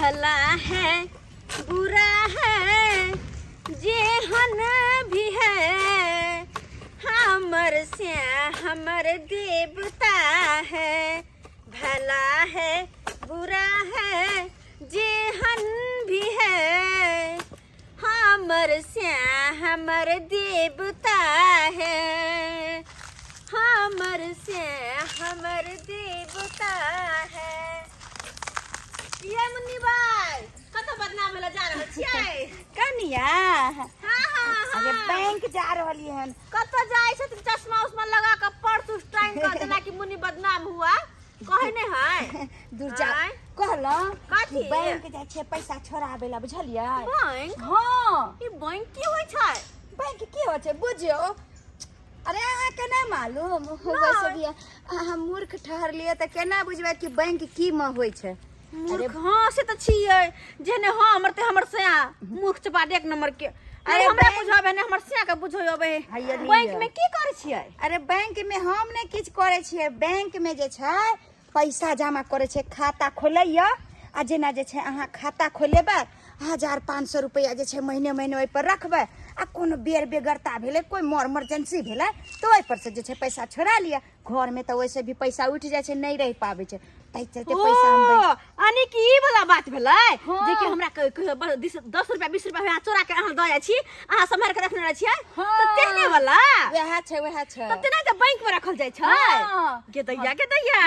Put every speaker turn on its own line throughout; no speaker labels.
भला है बुरा है जेहन भी है हमर श्या हमर देवता है। भला है बुरा है जेहन भी है हमर श्या हमर देवता है। हमर श्या हमर देवता है। ये मुन्नी भाई कतो बदनाम होला जा रहल छियै
कनिया।
हाँ हाँ हाँ
अरे बैंक जा रहली हन।
कतो जाय छै चश्मा उस्मा लगा के पर्स टाइम कर देना कि मुन्नी बदनाम हुआ कहे ने है
दूर जा कहलो
कथी
बैंक जाय छै पैसा छोड़ाबे ला बुझलियै।
बैंक
हां
ई बैंक की होय छै?
बैंक की होय छै बुझियो। अरे अहाँ के नहीं मालूम वैसे भी अहाँ मूर्ख ठहर लिए त केना बुझबै कि बैंक की में होय छै।
मूर्ख हाँ से त छियै जेने हाँ हमर से मूर्ख चपाट एक नंबर के। अरे हमरा बुझाबे ने हमर से के बुझाबे बैंक में की करे छियै?
अरे बैंक में हम ने किछ करे छियै। बैंक में जे छै पैसा जमा करे छै खाता खोलैया आ जेना जे छै अहाँ खाता खोलेबै 1500 रुपया जे छै महीने महीने ओइ पर रखबै आ कोनो बेर बेगरता भेले कोई इमरजेंसी भेले तो ओइ पर से जे छै पैसा छोड़ा लिया। घर में तो वैसे भी पैसा उठ जाय छै नहीं रह पावे छै तै चलते पैसा हम
आनी की ई वाला बात भेलै जे कि हमरा 10 रुपया 20 रुपया चोरा के अहाँ द जाय छी अहाँ सम्हार के रखने रह छियै त तेहने वाला
वह छै
त तेना त बैंक में रखल जाय छै के दैया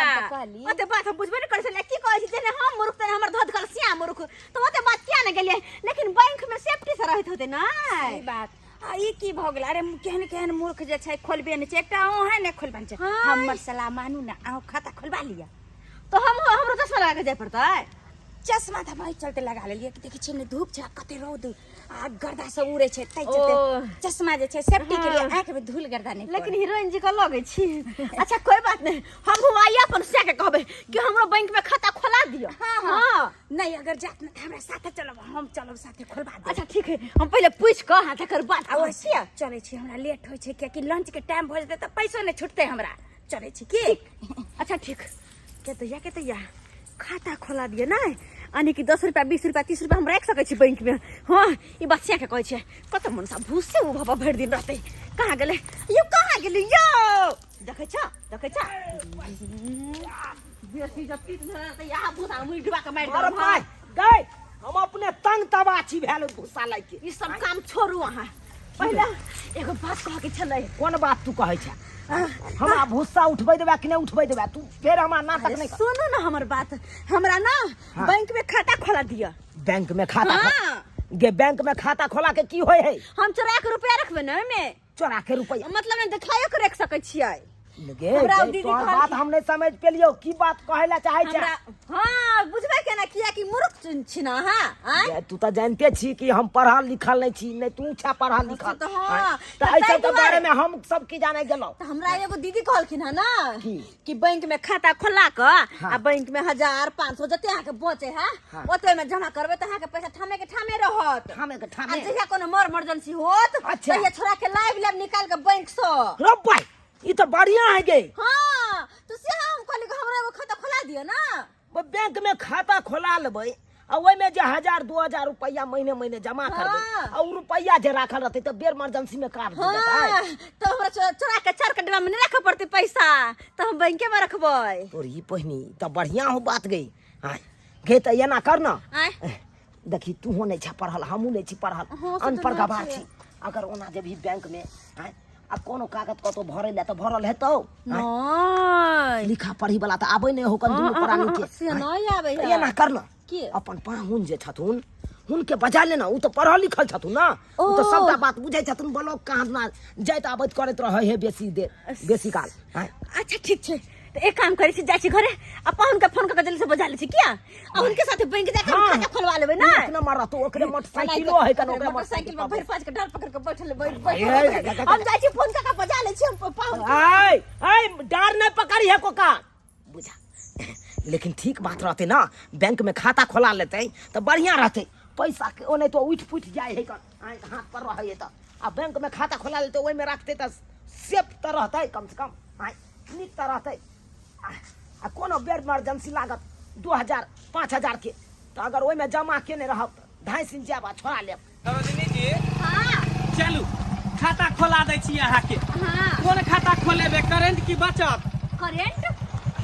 ओते बात हम बुझबे नै करै छलै की कहै छी जेने हम मूर्ख तेने हमर धद कर सिया मूर्ख त ओते बात किया नै गेलियै। लेकिन बैंक में सेफ्टी से रहत होते नै
सही बात। आ ई की भ गेल? अरे केहन केहन मूर्ख जे छै खोलबे नै छै। एकटा ओ है नै खोलबन छै हमर सलाह मानू ना अहाँ खाता खोलबा लिया
तो हमरो चश्मा लगा के जाय पड़तै।
चश्मा त भाई चलते लगा लेलिए कि देखै छियै ने धूप छै कते रौद आ गर्दा सब उड़े छै तै चलते चश्मा जे छै सेफ्टी के लिए आंख में धूल गर्दा नहीं।
लेकिन हीरोइन जी का लगे छी। अच्छा कोई बात नहीं हम आइया अपन से के कहबे कि हमरो बैंक में खाता खोला दियो।
हां नहीं अगर जात न हमरा साथे चलब हम चलब साथे खोलबा दे।
अच्छा ठीक है हम पहले पूछ क हां तकर बाद
अवश्य चले छी। हमरा लेट होय छै कि लंच के टाइम भ जेते त पैसो नै छुटते हमरा। चले छी की?
अच्छा ठीक के दैया खाता खोला दिए ना आनी कि 10 रुपया 20 रुपया 30 रुपया हम रख सकै छी बैंक में। हां ई बच्चा के कहै छै कत मन सा भूस से उ बाबा भर दिन रहते कहां गेले यो देखै छ बेसी जति त यहाँ भूसा मुई डुबा के मार
अरे भाई गए हम अपने तंग तबाची भेल भूसा लाग के
ई सब काम छोड़ू अहाँ पहले एगो बात कह के छलै।
कोन बात तू कहै छ? हमरा भूसा उठबै देबा कि नहीं उठबै देबा? तू फेर हमरा नाटक नहीं कर।
सुनो ना हमर बात हमरा ना बैंक में खाता खोला दिया।
बैंक में खाता गे बैंक में खाता खोला के की होय है?
हम चोरा के रुपया रखबे ना में
चोरा के रुपया
मतलब ने देखायो के रख सकै छियै।
गे तोहर बात हम नहीं समझ पेलियो की बात कहैला चाहै छ?
हां बुझबै केना किया कि मूर्ख छी ना हां
तू त जानते छी कि हम पढ़ल लिखल नहीं छी नहीं तू छ पढ़ल लिखल
तो हां
त ऐसे के बारे में हम सब की जाने गेलो।
त हमरा एगो दीदी कहलखिन है ना कि बैंक में खाता खोला क आ बैंक में 1500 जते अहाँ के बचे है ओते में जमा करबे त अहाँ के पैसा ठामे के ठामे रहत। आ जहिया कोनो इमरजेंसी होत तहिया छोरा के लाइव निकाल के बैंक से
रो भाई ई तो बढ़िया है गे।
हां तो से हम कहली हमरा एगो खाता खोला दियो ना।
वो बैंक में खाता खोला लेबै आ ओइ में जे 1000 2000 रुपया महीने महीने जमा करबै आ उ रुपया जे राखल रहतै त बेर इमरजेंसी में काट देतै।
तो हमरा चोरा के चार कटवा में नहीं रख पड़ते पैसा तो हम बैंके में रखबै।
तोर ई पहिनी त बढ़िया हो बात गई। हां गे त एना कर न देखी तू हो नहीं छ पढ़ल हमहू नहीं छी पढ़ल अनपढ़ गवार छी। अगर ओना जे भी बैंक में अब कोनो कागज कतो भरे ले त भरल हेतौ
नहीं
लिखा पढ़ी वाला त आबै नै हो कंदू प्राणी के
से नहीं आबै है।
एना कर न
की
अपन पाहुन जे छथुन हुनके बजा लेना उ तो पढ़ल लिखल छथुन ना उ तो सबटा बात बुझै छथुन ब्लॉक कहां ना जाइत आबैत करैत रहै है बेसी काल।
अच्छा ठीक छै तो एक काम करै छी जाय छी घरे आ पाहुन के फोन क के जल्दी से बजा ले छी किया आ उनके साथे बैंक जाके खाता खोलवा लेबै ना।
एक नंबर तो ओकरे मोटरसाइकिलो है कनो ओकरे
मोटरसाइकिल में भर पाँच के डाल पकड़ के बैठल हम जाय छी फोन क के बजा ले छी हम पाहुन।
डर नहीं पकड़ी है कोका बुझा। लेकिन ठीक बात रहते ना बैंक में खाता खोला लेते तो बढ़िया रहते पैसा के ओने तो उठ पुठ जाए है हाथ पर रहे त आ बैंक में खाता खोला लेते ओइ में रखते त सेफ त रहते कम से कम नीक त रहते आ कोनो बेर इमरजेंसी लागत 2000 5000 के तो अगर ओहि में जमा केने रहब 2.5 जाब छोड़ा लेब।
सरोजिनी जी
हाँ
चलू खाता खोला दै छी अहाँके।
हाँ
कोन खाता खोलेबै, करेंट की बचत?
करेंट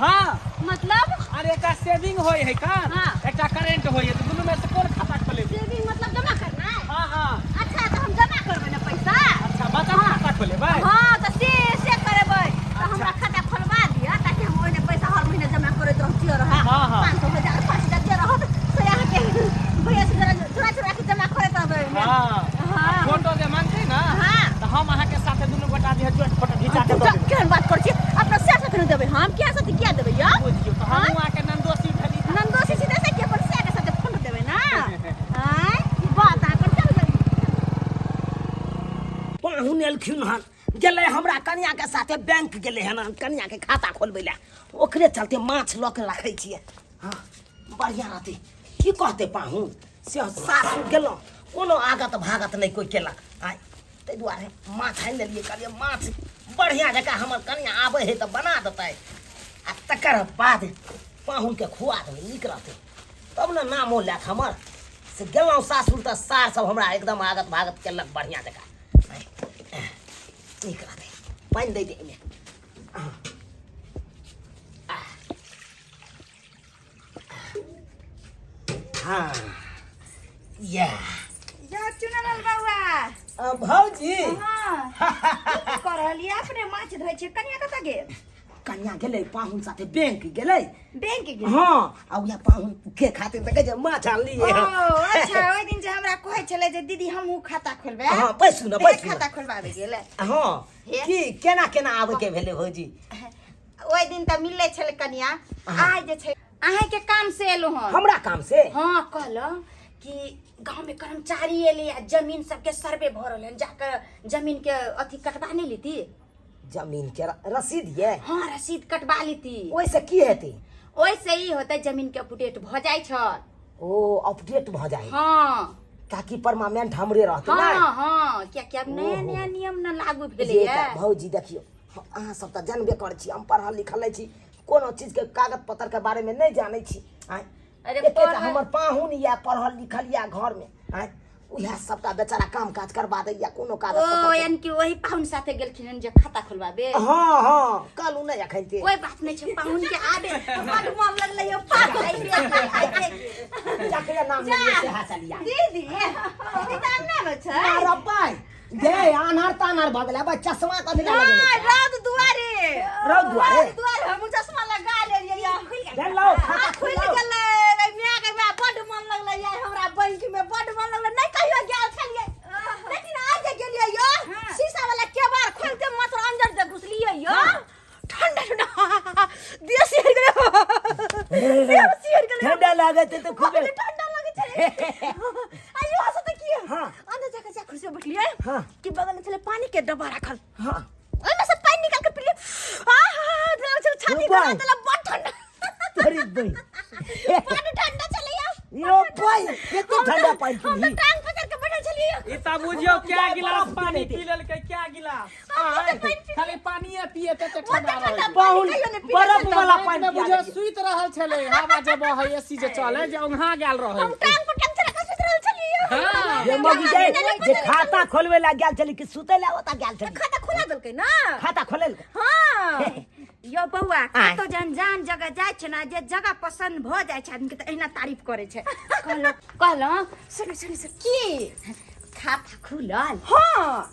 हाँ
मतलब
अरे एकटा सेविंग होय है का,
हाँ।
एकटा करेंट होय है, तो दुनू में से कोन खाता खोलेबै?
सेविंग मतलब जमा करना है।
हाँ हाँ
अच्छा तो हम जमा करबै ना पैसा।
अच्छा बचत खाता खोलेबै?
हाँ तो से करबै तो हमरा खाता खोलवा दिया ताकि हम ओइने पैसा हर महीने जमा करैत रहतियो रहा।
हाँ, हाँ।
500 1000 5000 जे रहत से यहाँ के भैया से जरा चुरा के जमा करैत रहबै।
हाँ
हाँ।
फोटो जे मांगतै ना
हाँ।
तो हम अहाँके साथे दुनू गोटा जे जोड़ फोटो घिचा के दऽ देबै।
केहन बात करै छी अपना सेट रखने देबै हम क्या साथे किया देबै या
बुझियौ तो हम अहाँके नंदोसी भेली।
नंदोसी सीधे से के अपन सेट साथे फोटो देबै ना। आय बात आ कर चल
पाहुन एलखिन हन, गेलै हमरा कनिया के साथे बैंक गेलै हन कनिया के खाता खोलबै ला। ओकरे चलते माछ लऽ के रखै छियै। हाँ बढ़िया रहतै। की कहतै पाहुन से सासुर गेलहुँ कोनो आगत भागत नहीं कोई केलक। आय ताहि दुआरे माछ आनि लेलियै। कहलियै माछ बढ़िया जकाँ हमर कनिया आबै है तो बना देतै आ तकर बाद पाहुन के खुआ देबै, नीक रहतै। तब ने नामो लैत हमर। से गेलहुँ सासुर तऽ सार सब हमरा एकदम आगत भागत केलक बढ़िया जकाँ। आय, नीक रहतै। पानि दै दे एहिमे। हाँ यह
जा चुनल बउआ।
भौजी
हाँ की कर रहलिए अपने माछ धोइ छै। कनिया कतऽ गेल?
कन्या गेलै पाहुन साथे बैंक गेलै।
बैंक गेल?
हाँ आ उहे पाहुन के खातिर तऽ कहै छै माछ आनलियै।
ओ अच्छा ओइ दिन जे हमरा कहै छलै जे दीदी हमहूँ खाता खोलबै।
हाँ पैसू न पैसू
खाता खोलबाबे गेलै।
हाँ
हे?
की केना केना आबै के भेलै भौजी?
ओइ दिन तऽ मिलै छलै कनिया। आइ जे छै अहाँ के काम से एलहुँ हन।
हमरा काम से?
हाँ कहलहुँ कि गांव में कर्मचारी एले आ जमीन सबके सर्वे भऽ रहल हन, जाकर जमीन के अथी कटवा नहीं लेती?
जमीन के रसीद ये?
हाँ रसीद कटवा लेती।
ओइसे की हेतै?
ओइसे ही होतै जमीन के अपडेट भऽ जाइ छ।
ओ अपडेट भऽ जाइ?
हाँ
ताकि परमानेंट हमरे रहतै
हाँ
ना।
हाँ क्या अब नया
ओहो।
नया नियम न लागू
जे
भेलै
तऽ भौजी देखियो अहाँ सब तऽ जानबे करै छी हम पढ़ल लिखल नहि छी, कोनो चीज के कागज पत्तर के बारे में नहीं जानै छी। आय
अरे
एकेटा
पढ़ल-
हमर पाहुन या पढ़ल लिखल या घर में आय उहे सबटा बेचारा काम काज करबा दै या कोनो कागज
ओ
पत्तर के।
यानी कि वही पाहुन साथे गेलखिन हन जे खाता खोलबाबे।
हाँ हाँ कालू नहीं अखन ते
कोई बात नहीं छै, पाहुन के आबे बड मन लगलै यो पागल आइ
जाके नाम ले से हासलिया
दीदी दीदी नाम ना हो छै।
अरे पाई दे आनार तानार भगला बा चश्मा कथि ला
नहीं
लगेले?
रौद दुआरे
रौद दुआरे?
रौद दुआरे हम चश्मा लगा लेलियै या
ले लो खाता
खुल
खोलो।
गेलै। मियाँ के मियाँ बड मन लगलै या हमरा बैंक में बड मन लगलै। नहीं कहियो गेल छलियै लेकिन आज जे गेलियै यो शीशा वाला केबाड़ खोलते मात्र अंदर जे घुसलियै यो ठंडा ठंडा देसी हो गेलै। देसी हो गेलै।
ठंडा लागत है तो खूब
ठंडा लगे छै। आइयो हंसत की
हाँ।
अंदर जाके जा कुर्सी पे बैठलियै
हाँ।
कि बगल में छले पानी के डब्बा रखल।
हाँ
ओइमे से पानी निकाल के पीलिए। आहा दिल से छाती
रुपा।
गला देला बड ठंडा।
तोरी बई
पानी ठंडा चले या।
यो पाई केते ठंडा पानी
हम
पी
तो टांग पकड़ के बैठल छलिए।
ई त बुझियो क्या गिलास
बर्फ
पानी
पी
पी लेलकै, क्या गिलास
हाँ,
खाली पानिये पिए ते ठंडा रहै।
पाहुन बर्फ वाला पानी
में
पिया
बुझियो
लेलियै।
सुइत रहल छलै, हवा जे बहै एसी जे चले जे ओंघा गेल रहै।
हम टांग पकड़ के रखल छलिए।
हाँ।
ये मगी जे खाता खोलवे ला गेल छली कि सुते ला ओता गेल छली?
खाता खुला देलकै ना।
खाता खोलेल?
हां
यो बउआ
आय।
कतो जान जगह जाइ छै ना, जे जगह पसंद भ जाइ छै आदमी के त एहिना तारीफ करे छै। कहलहुँ सुन सुन सुन की खाता खुलल?
हां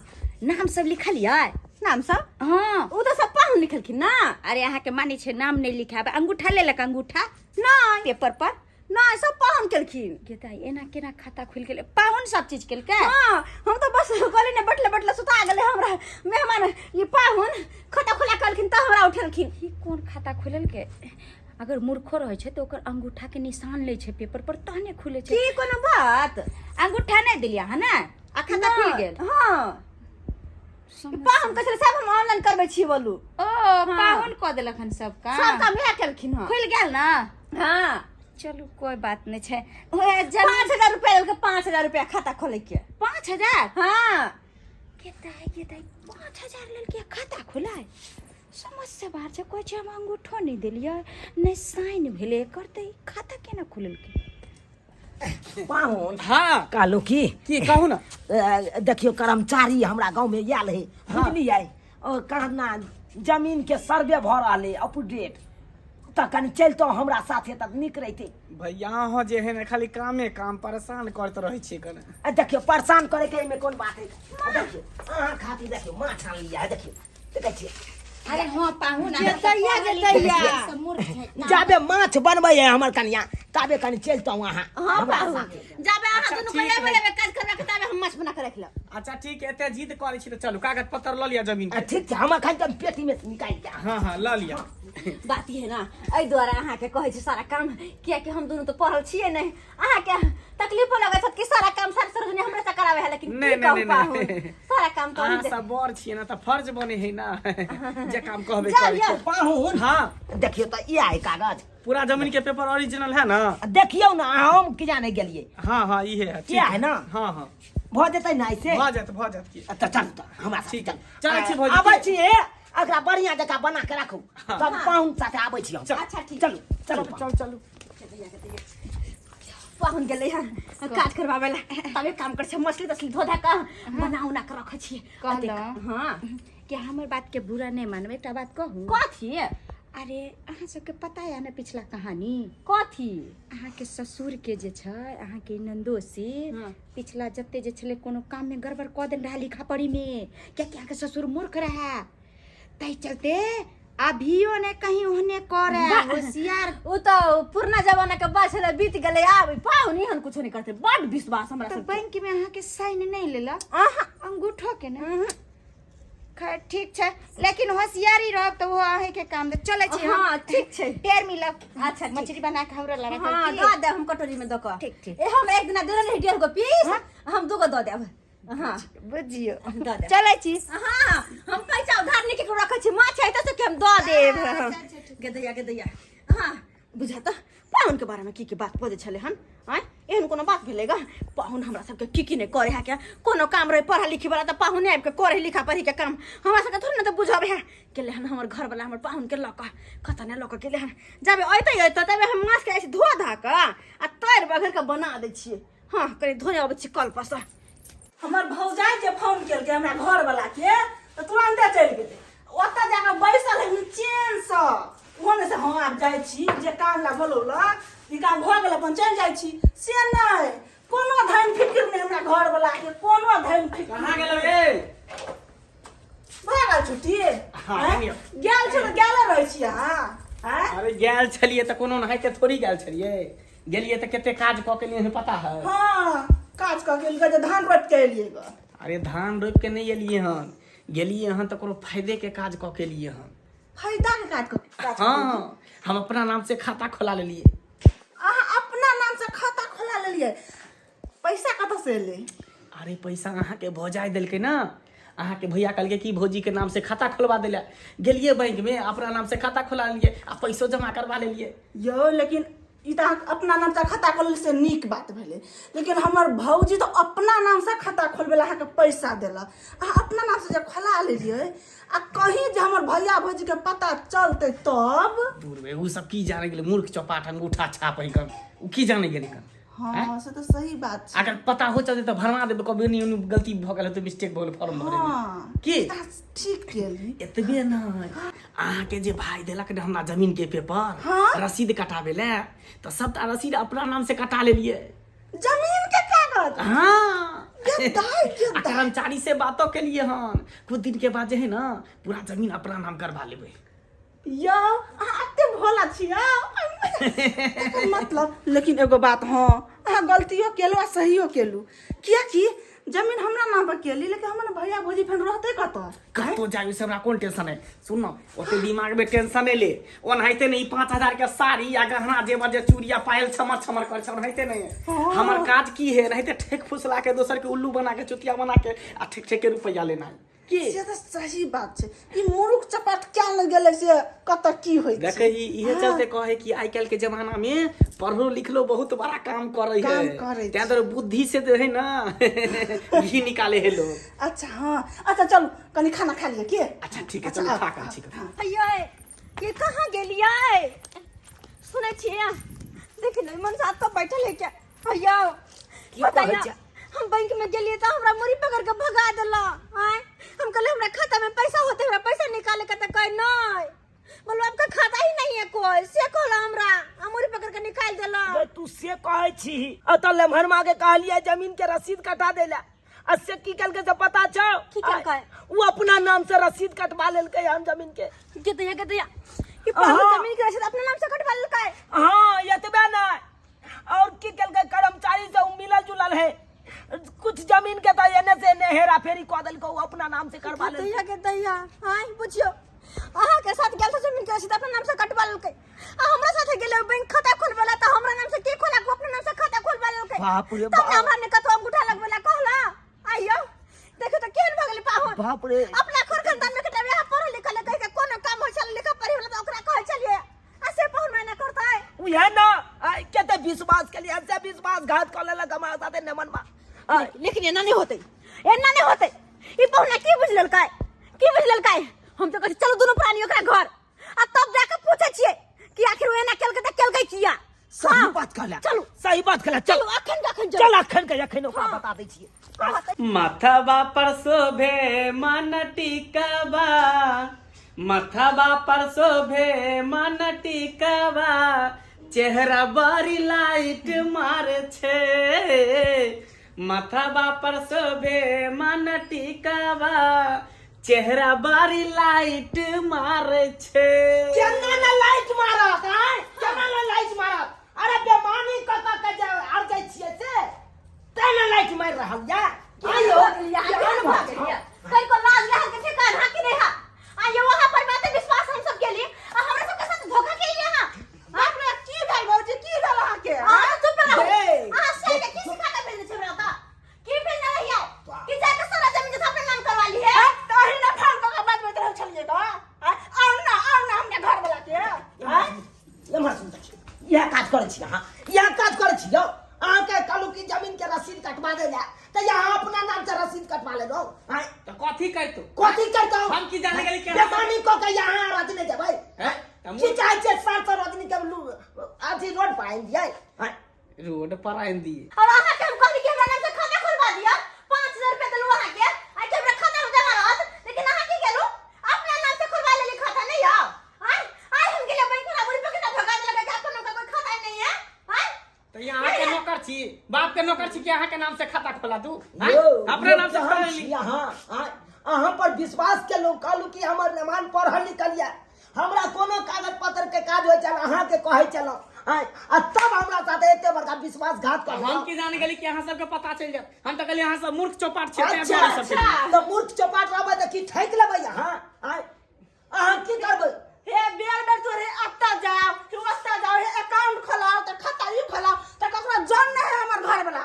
नाम सब लिखलियै?
नाम सब
हाँ
उ तो सब पाहुन लिखलखिन ना।
अरे अहाँ के मानी छै नाम नहीं लिखाबे, अंगूठा ले लक अंगूठा
नहीं
पेपर पर।
नहीं सब पाहुन केलखिन।
केता एना केना खाता खुल गेलै? पाहुन सब चीज केलकै?
हां हम तो बस गली ने बैठले बैठले सुता गेले। हमरा मेहमान ये पाहुन खाता खुला करलखिन त हमरा उठेलखिन।
ई कोन खाता खुलल के? अगर मूर्खो रहे छै तो ओकर अंगूठा के निशान ले छै पेपर पर तहने खुले छै।
की कोनो बात?
अंगूठा नहीं दिलिया है ना आ खाता खुल गेल?
हां पाहुन कहै सब हम ऑनलाइन करबै छी बोलू।
ओ पाहुन क देलखन सब काम।
सब काम इहे केलखिन हां।
खुल गेल ना?
हां
चलू कोई बात नहीं छै। ओए जब
5000 रुपया लेलकै। 5000 रुपया खाता खोले के।
5000
हां
केता 5000 लेल के खाता खुलाय? समझ से बाहर छै। कोई छै हम अंगूठो नहीं देलियै, नहीं साइन भेले करते खाता केना खुलल के?
पाहुन
हाँ
कहलू
की कहू ना
देखियो कर्मचारी हमरा गांव में आयल है बुझलियै और कहना जमीन के सर्वे भऽ रहल है अपडेट त कनि चलतो हमरा साथे त नीक रहिते
भैया हो जे है ना खाली कामे काम परेशान करते रहे छी कने
देखियो परेशान करे के में कोन बात है देखियो अहाँ खातिर देखियो माछ आन लिया है देखियो देखै छियै
अरे हाँ पाहुन
जाबे माछ बनबै है हमर कनिया ताबे कनि चलतो अहाँ
हाँ
हमरा
पाहुन
साथे।
जाबे अहाँ
अच्छा,
दुनू
ठीक
के
है।
लेबे काज करबे के ताबे हम माछ बना के रख लेब
अच्छा ठीक है एते जिद करे छी तो चलू कागज पत्तर ल लिया जमीन के
ठीक छै हम एखन त पेटी में से निकाल के
हाँ हाँ ल लिया
बात ये है ना एहि दुआरे अहाँ के कहै छी सारा काम कियाकि हम दुनू तो पढ़ल छियै नहीं अहाँ के तकलीफ लगै छै कि सारा काम सारी सरोजनी हमरे से करावे है लेकिन
नहीं,
की कहू
नहीं,
पाहुन
नहीं।
सारा काम तो
अहाँ सब बड़ छियै ना त फर्ज बने है ना जे काम कहबे
चल
करे
ये।
पाहुन
हाँ
देखियो त ई है कागज
पूरा जमीन के पेपर ओरिजिनल है ना
देखियो ना हम कि जाने गेलिए
हाँ हाँ ये है
क्या है ना?
हाँ हाँ
भ जेतै ना ऐसे
भ जात की
त चल त हमरा साथे
ठीक है।
चल
चलै छी भौजी।
आबै छी एकरा बढ़िया जगह बना के राखू तब पाहुन साथे आबै छी हम
अच्छा ठीक
चलू चलू
चलू
पाहुन गेलै हन काज करवावे ला तबे काम कर छै मछली तसली धो धा के बना उना के रखै छी हां
क्या हमर बात के बुरा नहीं मानबे एकटा बात कहूँ
कथी
अरे अहाँ सबके पता है ना पिछला कहानी
कथी
अहाँ के ससुर के जे छै अहाँ के नंदोसी पिछला जते जे छले कोनो काम में गड़बड़ क देन रहा लिखा पढ़ी में क्या क्या के ससुर मूर्ख रहा तै चलते अभियो ने कहीं ओहने करे होशियार
ओ तो पुरना जमाना के बात छले बीत गेलै आब पाहुन एहन कुछ नहीं करते बड विश्वास हमरा
तो
सब
बैंक में अहाँ के साइन नहीं लेला अंगूठो के ना खैर ठीक छै लेकिन होशियारी रहब तो वो अहे के काम दे चले छी
हां ठीक छै
ढेर मिलब
अच्छा ठीक।
मछली बना के हमरा ला
हां
रखल
दो दे हम कटोरी में दो
ठीक, ठीक।
ए हम एक दिन देले रही 1.5 गो पीस हम 2 गो दो देब हां
बुझियो
दो दे
चले छी
हां हम पैसा उधार नहीं के रखै छी माछ है त के हम दो देब के दैया हां बुझा त पाहुन के बारे में की बात बजे छले हन आय एहन कोनो बात भेलेगा पाहुन हमरा सबके की नहीं करे है क्या कोनो काम रहे पढ़ा लिखी वाला त पाहुन आबि के करे लिखा पढ़ी के काम हमरा सबके थोड़ी ना त बुझाबे है केले हन हमर घर वाला हमर पाहुन के लक कतने लक केले हन जाबे अइते तबे हम माछ के ऐसे धो धा के आ तैर बगर के बना दे छिए हां कनी धोने आबै छी कल पर
हमर भौजाई जे फोन केलकै हमरा घर वाला के त तुरंते चलि गेलै ओतऽ जाके बैसल है चैन से ओने से हम आब जाइ छी जे काम ला बोलौला ई काम भऽ गेल अपन चलि जाइ छी से नहि कोनो धन फिक्र नहि हमरा घर वाला के कोनो धन फिक्र
कहाँ गेलो रे
भऽ गेल छुट्टी
हाँ,
आँय?
गेलियै।
गेल छलो गेले रहै छी अहाँ आँय?
अरे गेल छलिए त कोनो नहाइते थोड़ी गेल छलिए गेलिए त कते काज क के लिए पता है
हाँ काज कऽ के एलियै जे धान रोपि के एलियै ग
अरे धान रोप के नहीं एलिए हन गेलिए हन त कोनो फायदे के काज क के लिए हन
फायदा के काज
हाँ हम अपना नाम से खाता खोला लेलिए
अहाँ अपना नाम से खाता खोला लेलियै पैसा कतऽ से एलै
अरे पैसा अहाँ के भौजाई देलकै ना अहाँ के भैया कहलकै कि भौजी के नाम से खाता खोलवा देला गेलिए बैंक में अपना नाम से खाता खोला लिए आ पैसो जमा करवा लेलिए
यौ लेकिन ई तऽ अहाँ अपना नाम से खाता खोलल से नीक बात भेलै लेकिन हमर भौजी तो अपना नाम से खाता खोलबे ला अहाँके पैसा देलक अहाँ अपना नाम से जे खोला लेलियै आ कहीं जे हमर भैया भौजी के पता चलतै तब
दूर में उ सब की जाने गेलै मूर्ख चौपाट अंगूठा छाप है कर उ की जाने गेलै कर
हाँ से तो सही बात छै
अगर पता हो चलते तो भरवा देबे कभी नहीं गलती भ गेल तो मिस्टेक भ गेल फॉर्म भरे
हाँ
की
अहाँ ठीक केली
एतबे नहीं अहाँ के जे भाई देलक ने हमरा जमीन के पेपर
हाँ?
रसीद कटाबे ले तो सबटा रसीद अपना नाम से कटा लेलिए
जमीन के कागज
हाँ
ये दाई के
आ कर्मचारी से बातों के लिए हन कुछ दिन के बाद जे है ना पूरा जमीन अपना नाम करवा लेबे
यौ अहाँ एते भोला छियै एकर मतलब लेकिन एगो बात हाँ अहाँ गलतियो केलू आ सहियो केलू कियाकि जमीन हमरा नाम पर केली लेकिन हमर भैया भौजी फेन रहतै कतऽ
कतो जाय से हमरा कोन टेंशन है सुन ना ओते दिमाग में टेंशन नहीं ले ओनाहिते नहीं 5000 के साड़ी या गहना जेवर जे चूड़िया पायल छमर छमर कर छ ओनाहिते नहीं है हमर काज की है नहीं ठेक फुसला के दोसर के उल्लू बना के चुतिया बना के आ ठेक ठेक के रुपया लेना है की
से तऽ सही बात छै ई मुरुख चपाट क्या लग गेलै से कतऽ की होइ छै
देखे इहे चलते कहे कि आइ काल्हि के जमाना में पढ़लो लिखलो बहुत बड़ा काम करे
काम
है
करै छै।
त्या तर बुद्धि से तो है ना घी निकाले है लोग
अच्छा हाँ अच्छा चलू कनी खाना खा लिअ के
अच्छा ठीक है चलो खा कर ठीक है
अये ये कहाँ गेलियै सुनै छियै देखि नै मन साथ तो बैठल है क्या अयो बताइए हम बैंक में गेलिए तो हमरा मुरी पकड़ के भगा देला। आय हम कहले हमरा खाता में पैसा होते हमरा पैसा निकाले के त कह नहीं बोलो आपका खाता ही नहीं है कोई से कहला हमरा मुरी पकड़ के निकाल देला।
तू से कहे छी अतल लमहर मागे कहलिए जमीन के रसीद कटा देला असे की कल के से पता छौ
की कल का
वो अपना नाम से रसीद कटवा लेलकै हम जमीन के
के दिया कि पहले जमीन के रसीद अपने नाम से कटवा लेलकै।
हां यतबे ना और की कल के कर्मचारी से मिलल जुलल है कुछ जमीन के तो एने से ने हेरा फेरी क देल को अपना नाम से करवा ले
के दैया। हां बुझियो अहाँ के साथ गेल जमीन के रसीद अपने नाम से कटवा लेलकै हमरा साथे गेल बैंक खाता खोलवाला त हमरा नाम से के खोला को अपने नाम से खाता खोलवा लेलकै।
बाप रे
तब हमरा ने कतो अंगूठा लगवेला कहला आइयो देखो तो केन भगले पाहो
बाप रे
अपना घर खानदान में कटा यहां पढ़ लिखल कह के कोनो काम हो चल लिखा पढ़ी वाला तो ओकरा कह चलिए ऐसे पहुन मैंने करता है
उहे ना केते विश्वास के लिए ऐसे विश्वासघात कर लेला हमारा साथे न मनबा
लेकिन एना नहीं होते ई पहुना की बुझलल काय हम तो कहै चलो दोनों प्राणी ओकरा घर आ तब जाके पूछे छिए कि आखिर एना केलकै किया।
सही बात कहला चलो सही बात कहला चलो अखन के ओकरा बता दै छिए।
मथवा पर शोभे मन टिकवा मथवा पर शोभे मन टिकवा चेहरा बड़ी लाइट मारे छे मथवा पर शोभे मन टिकवा चेहरा बड़ी लाइट मारे छे।
केना ना लाइट मारत केना ना लाइट मारत अरे बेमानी क आर जाय छिए से तेना लाइट मार रहल या
आइयो यहाँ भाग गया कहीं को लाज लहर के ठिकाना है कि नहीं है। आइयो वहां पर बातें विश्वास हम सब के लिए और हमरा सब के साथ धोखा के लिए हां आपने की भाई बाबूजी की दला के हां चुप रहो हां से के किसी खाता भेजने छे बता की भेजना रहिया कि जाके सारा जमीन अपने नाम करवा ली है
तही ना फोन का बात में रह चलिए तो आओ ना हमने घर वाला के हां
ये मत सुन यह काज करे छी यह काज करे छी अहाँ के कहलू की जमीन के रसीद कटवा दे जा तो यहाँ अपना नाम से रसीद कटवा ले दो
तो कथी करतो हम की जाने गेली के
बेमानी को के यहाँ रजने जे भाई की चाहे छे 700 रजनी के आधी रोड पर आइन दिए
रोड पर आइन दिए
और आहा के हम कहली कि हमरा नाम से खाता खुलवा दिया 5000 रुपया देलु वहां के आई के हमरा खाता में जमा रहत लेकिन आहा की गेलु अपना नाम से खुलवा लेली खाता नहीं है आई हम गेले बैंक में बुरी पकड़ा भगा देलक कि अपन का कोई खाता नहीं है
तो यहाँ के नौकर छी बाप के नौकर छी कि यहाँ के नाम से खाता खोला दू अपने नाम से खोला ली
अहाँ पर विश्वास के लोग कहलू कि हमर मेहमान पढ़ल लिखल या हमरा कोनो कागज पत्र के काज होय चल अहाँ के कहै चलो आ तब हमरा साथे एते बड़का विश्वासघात कर
हम की जान गेली कि यहाँ सबके पता चल जात हम तो कहली यहाँ सब मूर्ख चौपाट छे
तो मूर्ख चौपाट रहबै त की ठैक लेबै अहाँ की करबै
हे बेर तोरे अत्ता जाओ कि वस्ता जाओ अकाउंट खोलाओ तो खाता ही खोलाओ तो ककरो जन नहीं है हमर घर वाला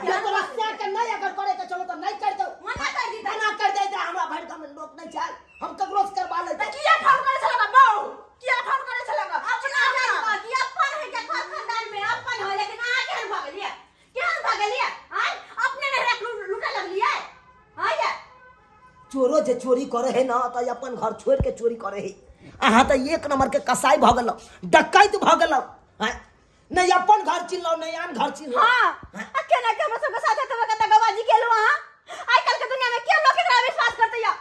ये तो रस्ता के नहीं अगर करे के चलो तो नहीं कर दो मना कर दे हमरा भर का में लोग नहीं चल हम ककरो से करवा ले
तो किया फोन करे चलेगा बहु किया फोन करे चलेगा
अपना जान कि अपन है के घर खानदान में अपन हो लेकिन आ केन भागलिए अपने ने रख लूटा लगलिए ये
चोरो जे चोरी करे है ना तो अपन घर छोड़ के चोरी करे है अहाँ तो एक नंबर के कसाई भ गेलौ डकैत भ गेलौ नहीं अपन घर चिन्हलौ नहीं आन घर चिन्हलौ
हां केना के हमरा सब के साथ तब के गवाजी केलु आई कल के दुनिया में के लोग केकरा विश्वास करते या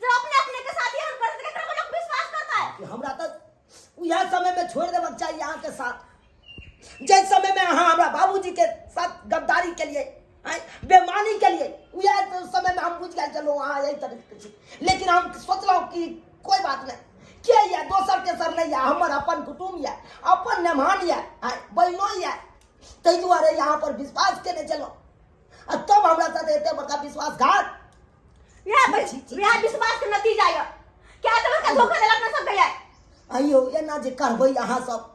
जब अपने के साथ ही हम करते केकरा को लोग विश्वास करता है।
हमरा तो उया समय में छोड़ देबक चाहिए यहाँ के साथ जिस समय में अहाँ हमरा बाबूजी के साथ गद्दारी के लिए बेमानी के लिए उया तो समय में हम बुझ गए चलो वहाँ यही तरीके लेकिन हम सोचलौ कि कोई बात नहीं के या दोसर तेसर नहीं या हमर अपन कुटुम्ब या अपन मेहमान या बहनो या तै दुआरे यहाँ पर विश्वास केने चलो तब हमरा साथ एते बड़का विश्वासघात
यह विश्वास के नतीजा है क्या तब का धोखा देलक न सब गया
अयो एना जे करबै अहाँ सब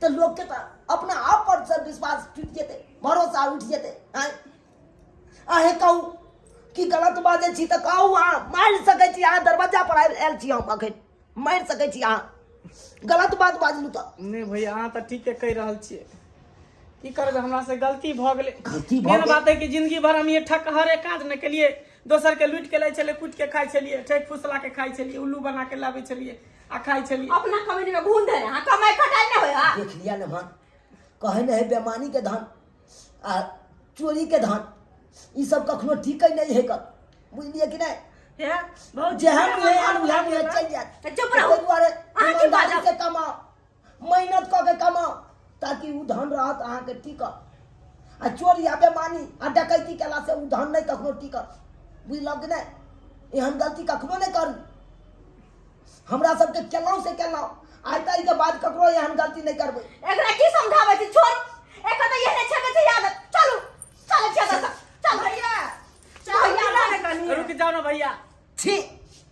तो लोग के तो अपना आप पर से विश्वास टूट जेते भरोसा उठ जेते आहे कहू कि गलत बाजे छी त कहू अहाँ मार सकै छी अहाँ दरवाजा पर आयल छी हम अखन मार सकै छी अहाँ गलत बात बाजलू त
नहीं भैया अहाँ तो ठीक कह रहल छिए की करबे हमरा से गलती भ गेलै
गलती भ
मेन बात है कि जिंदगी भर हम ये ठक हरे काज न केलिए दोसर के लूट के लै छले कूट के खाइ छलिए ठेक फुसला के खाइ छलिए उल्लू बना के लाबै छलिए आ खाइ छलिए
अपना कमाई में घून दे हां कमाई खटाई न होय हां
देख लिया न मन कहे न है बेमानी के धन आ चोरी के धन ई सब कखनो ठीक नहीं है कर, बुझलिए कि नहीं?
हे बहुत
जेहन मुहे चल जात।
तो चुप रहो।
ताहि दुआरे
अहाँ की बाजब?
ईमानदारी से कमाओ, मेहनत कऽ के कमाओ, ताकि उ धन रहत अहाँके टिकत। आ चोरी आ बेमानी आ डकैती केला से उ धन नहीं कखनो टिकत, बुझलौ कि नहीं? एहन गलती कखनो नहीं करू। हमरा सबके केलौ से केलौ, आइ तारी के बाद ककरो एहन गलती नहीं करबै।
एकरा की समझाबै छी? छोड़, एकर त एहने छेबे छै आदत। चलू चल छेबे चल
भैया चाय कनी
रुक जाओ ना भैया।
छी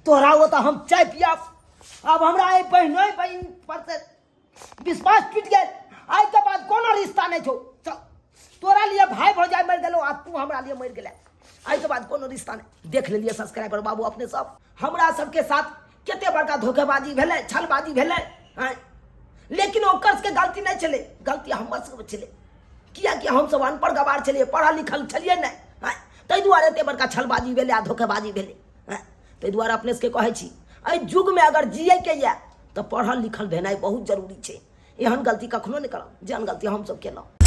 तोरा वो तो हम चाय पियाब, अब हमरा आई बहन पर से विश्वास टूट गए। आज के बाद कोनो रिश्ता नहीं छो। चल तोरा लिए भाई भौजाई मर गेलो, आ तू हमरा लिए मर गेले। आज के बाद कोनो रिश्ता नहीं। देख लेलिए सब्सक्राइबर बाबू अपने सब, हमरा सबके साथ केते बड़का धोखेबाजी भेले, छलबाजी भेले, लेकिन ओकर के गलती नहीं चले, गलती हमर सब चले। किया कि हम सब अनपढ़ गवार चलिए, पढ़ा लिखल चलिए नहीं, ताहि दुआरे एते बड़का छलबाजी भेले आ धोखेबाजी भेले। ताहि दुआरे अपने सबके कहै छी, एहि युग में अगर जिये के ये तो पढ़ल लिखल भेनाइ बहुत जरूरी छै। एहन गलती कखनो नहीं करब जेहन गलती हम सब केलहुँ।